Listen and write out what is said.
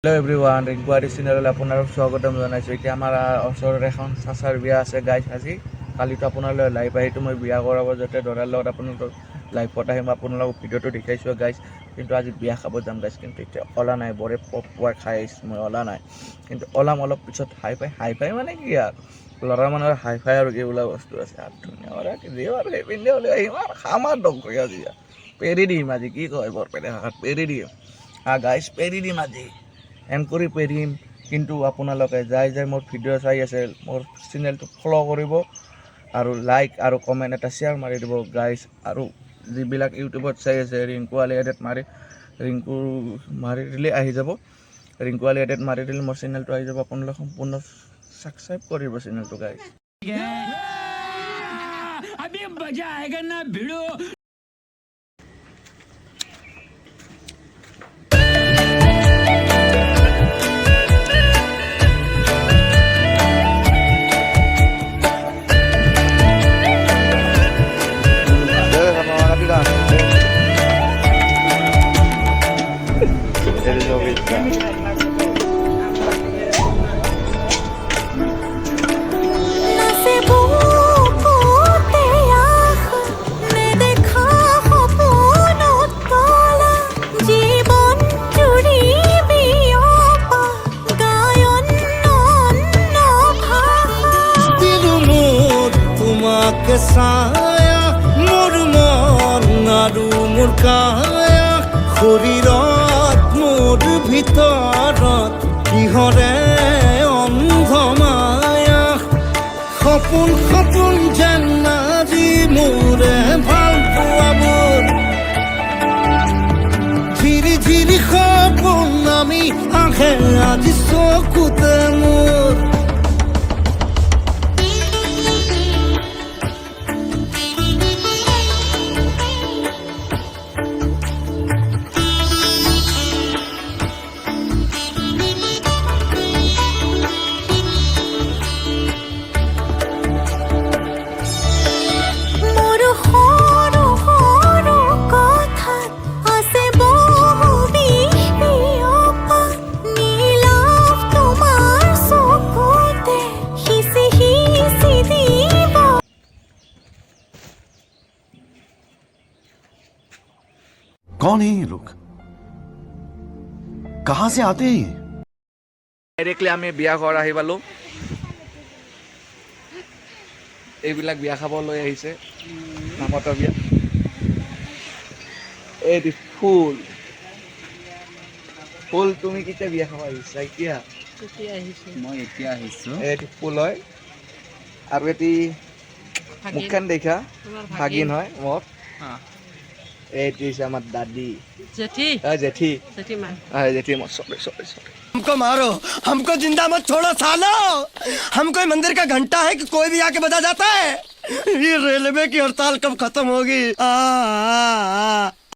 Hello' everyone, ৰিংকুৱাৰী চেনেললৈ আপোনালোক স্বাগতম জনাইছোঁ। এতিয়া আমাৰ ওচৰত এখন চাচাৰ বিয়া আছে গাইজ। আজি কালিতো আপোনালোকে লাইভ আহিতো মই বিয়া কৰাব যাতে দৰাৰ লগত আপোনালোকক লাইভত আহিম, আপোনালোকক ভিডিঅ'টো দেখাইছোঁ গাইজ। কিন্তু আজি বিয়া খাব যাম গাইজ, কিন্তু এতিয়া ওলা নাই, বৰে পুৱাই খাই আহিছোঁ মই, ওলা নাই। কিন্তু ওলাম অলপ পিছত। হাই ফাই মানে কি আৰু ল'ৰা মানুহৰ হাই ফাই আৰু কি বোলা বস্তু আছে আৰু ধুনীয়া কৰা দিওঁ আৰু সেই পিন্ধি হ'লে আহিম আৰু খাম আৰু দম কৰি আজি পেৰি দিম। আজি কি কয় বৰপেটা ভাষাত পেৰি দিম গাইজ, পেৰি দিম আজি এংকৰি পেৰিম। কিন্তু আপোনালোকে যাই মোৰ ভিডিঅ' চাই আছে মোৰ চেনেলটো ফ'ল' কৰিব আৰু লাইক আৰু কমেণ্ট এটা শ্বেয়াৰ মাৰি দিব গাইজ। আৰু যিবিলাক ইউটিউবত চাই আছে ৰিংকু আলি এডেট মাৰি দিলে আহি যাব। ৰিংকু আলি এডেট মাৰি দিলে মোৰ চেনেলটো আহি যাব। আপোনালোকে সম্পূৰ্ণ ছাবস্ক্ৰাইব কৰিব চেনেলটো গাইজ। ছায়া মোৰ মন আৰু মোৰ কায়া শৰীৰত মোৰ ভিতৰত কিহৰে অন্ধ মায়া সপোন সপোন যেন আজি মোৰে ভাল পোৱাবোৰ ঝিৰি ঝিৰি সপোন আমি আহে আজি চকুতে মোৰ। कौन है ये लोग, कहां से आते हैं? ডাইৰেক্টলি আমি বিয়া ঘৰ আহি পালোঁ। এইবিলাক বিয়া খাবলৈ আহিছে নামতৰ বিয়া। এইটো ফুল ফুল তুমি কেতিয়া বিয়া খাব আহিছা? এতিয়া মই এতিয়া আহিছোঁ। এইটো ফুল হয় আৰু এটি মুখখন দেখা ভাগিন হয় মোৰ। এইটো হৈছে আমাৰ দাদি জেঠি জেঠি মোৰ চৰি। हमको मारो, हमको जिंदा मत छोड़ो सालो। हम कोई मंदिर का घंटा है कि कोई भी आके बजा जाता है। ये रेलवे की हड़ताल कब खत्म होगी?